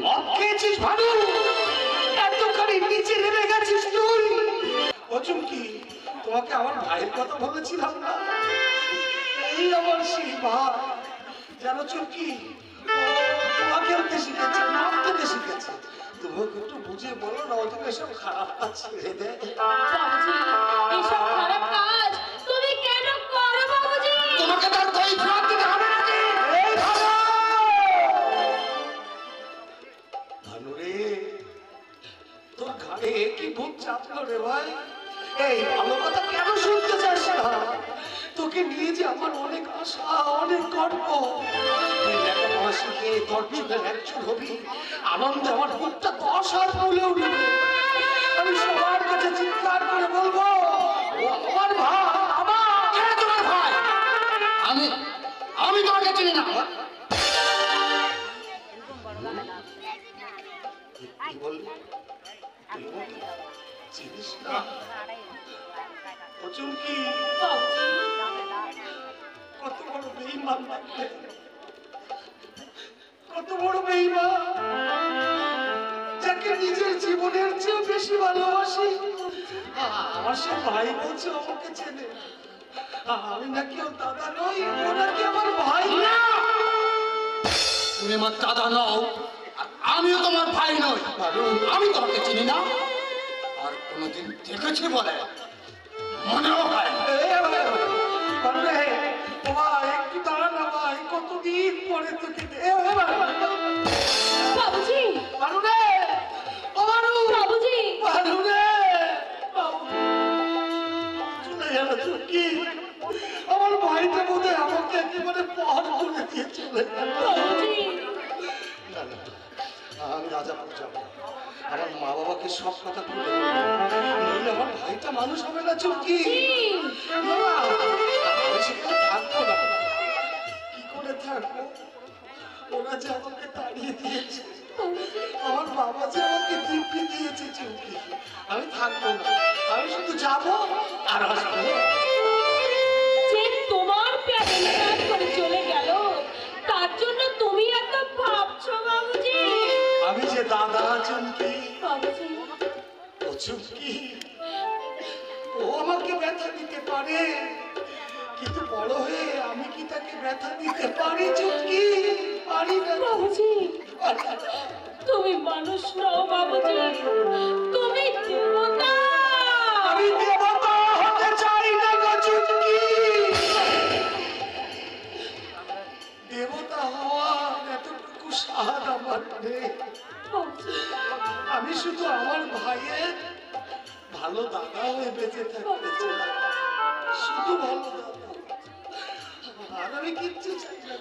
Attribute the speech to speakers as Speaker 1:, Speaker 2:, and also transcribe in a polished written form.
Speaker 1: মদ খেয়েছিস ভানু? এতখানি নিচে নেমে গেছিস তুই? ও চুমকি, তোমাকে আমার ভাইয়ের কথা বলেছিলাম না? এই আমার সেই ভাই, জানো চুমকি, তোমাকে ওকে শিখেছে, নাম তোকে শিখেছে। তুমি একটু বুঝে বলো না, ওকে এসব খারাপ কাজ ছেড়ে দে।
Speaker 2: বাবুজি, এসব খারাপ কাজ তুমি কেন করো বাবুজি?
Speaker 1: তোমাকে তার কই ফেরত দিতে হবে নাকি? এই ভানু! ভানু রে, তোর ঘাড়ে কি ভূত চাপলো রে ভাই? এই ভালো কথা কেন শুনতে চাস না? তোকে নিয়ে যে আমার অনেক আশা, অনেক গর্ব। তুই লেখাপড়া শিখে 10 জনের একজন হবি, আনন্দে আমার বুকটা 10 হাত ফুলে উঠবে। আমি সবার কাছে চিৎকার করে বলবো, ও আমার ভাই, আমার। কে তোমার ভাই? আমি তোমাকে চিনি না। কি বললি? চিনিস না? ও চুমকি, কত বড় বেঈমান লাগবে, কত বড় বেঈমান, যাকে নিজের জীবনের চেয়ে বেশি ভালোবাসি। আমার সে ভাই বলছে আমাকে চেনে, আমি নাকি ওর দাদা নই, ও নাকি আমার ভাই না।
Speaker 3: তুমি আমার দাদা নও, আমিও তোমার ভাই নই। আমি তোমাকে চিনি না, আর কোনোদিন দেখেছি বলে মনেও হয়।
Speaker 1: একটু দাঁড়া না ভাই, কতদিন পরে তোকে।
Speaker 2: বাবুজি,
Speaker 1: বানু রে, ও বানু,
Speaker 2: বাবুজি,
Speaker 1: বানু রে, চলে গেল চুমকি। আমার ভাইটা বোধহয় আমাকে একেবারে পর করে দিয়ে চলে গেল।
Speaker 2: বাবুজি,
Speaker 1: আমি রাজাপুর যাবো, আমার মা বাবাকে সব কথা খুলে বলবো, নইলে আমার ভাইটা মানুষ হবে না চুমকি। আমি সেখানে থাকবো না। কি করে থাকবো? ওরা যে আমাকে তাড়িয়ে দিয়েছে, আমার বাবা যে আমাকে দিব্যি দিয়েছে চুমকি, আমি থাকবো না। আমি শুধু যাবো আর আসবো।
Speaker 2: যে তোমার প্যাকেট কাজ করে চলে গেল, তার জন্য তুমি এত ভাবছো বাবুজি?
Speaker 1: আমি যে দাদা চুমকি,
Speaker 2: বাবুজি,
Speaker 1: ও চুমকি, ও আমাকে ব্যথা দিতে পারে, কিন্তু বড় হয়ে আমি কি তাকে ব্যথা দিতে পারি চুমকি? পারি না
Speaker 2: বাবুজি, তুমি মানুষ নও বাবুজি, তুমি দেবতা।
Speaker 1: আমি দেবতা হতে চাই না গো চুমকি। দেবতা হওয়া এতটুকু সাধ আমার নেই। আমি শুধু আমার ভাইয়ের ভালো দাদা হয়ে বেঁচে থাকতে চাই, শুধু ভালো দাদা। আর আমি কিচ্ছু চাই না।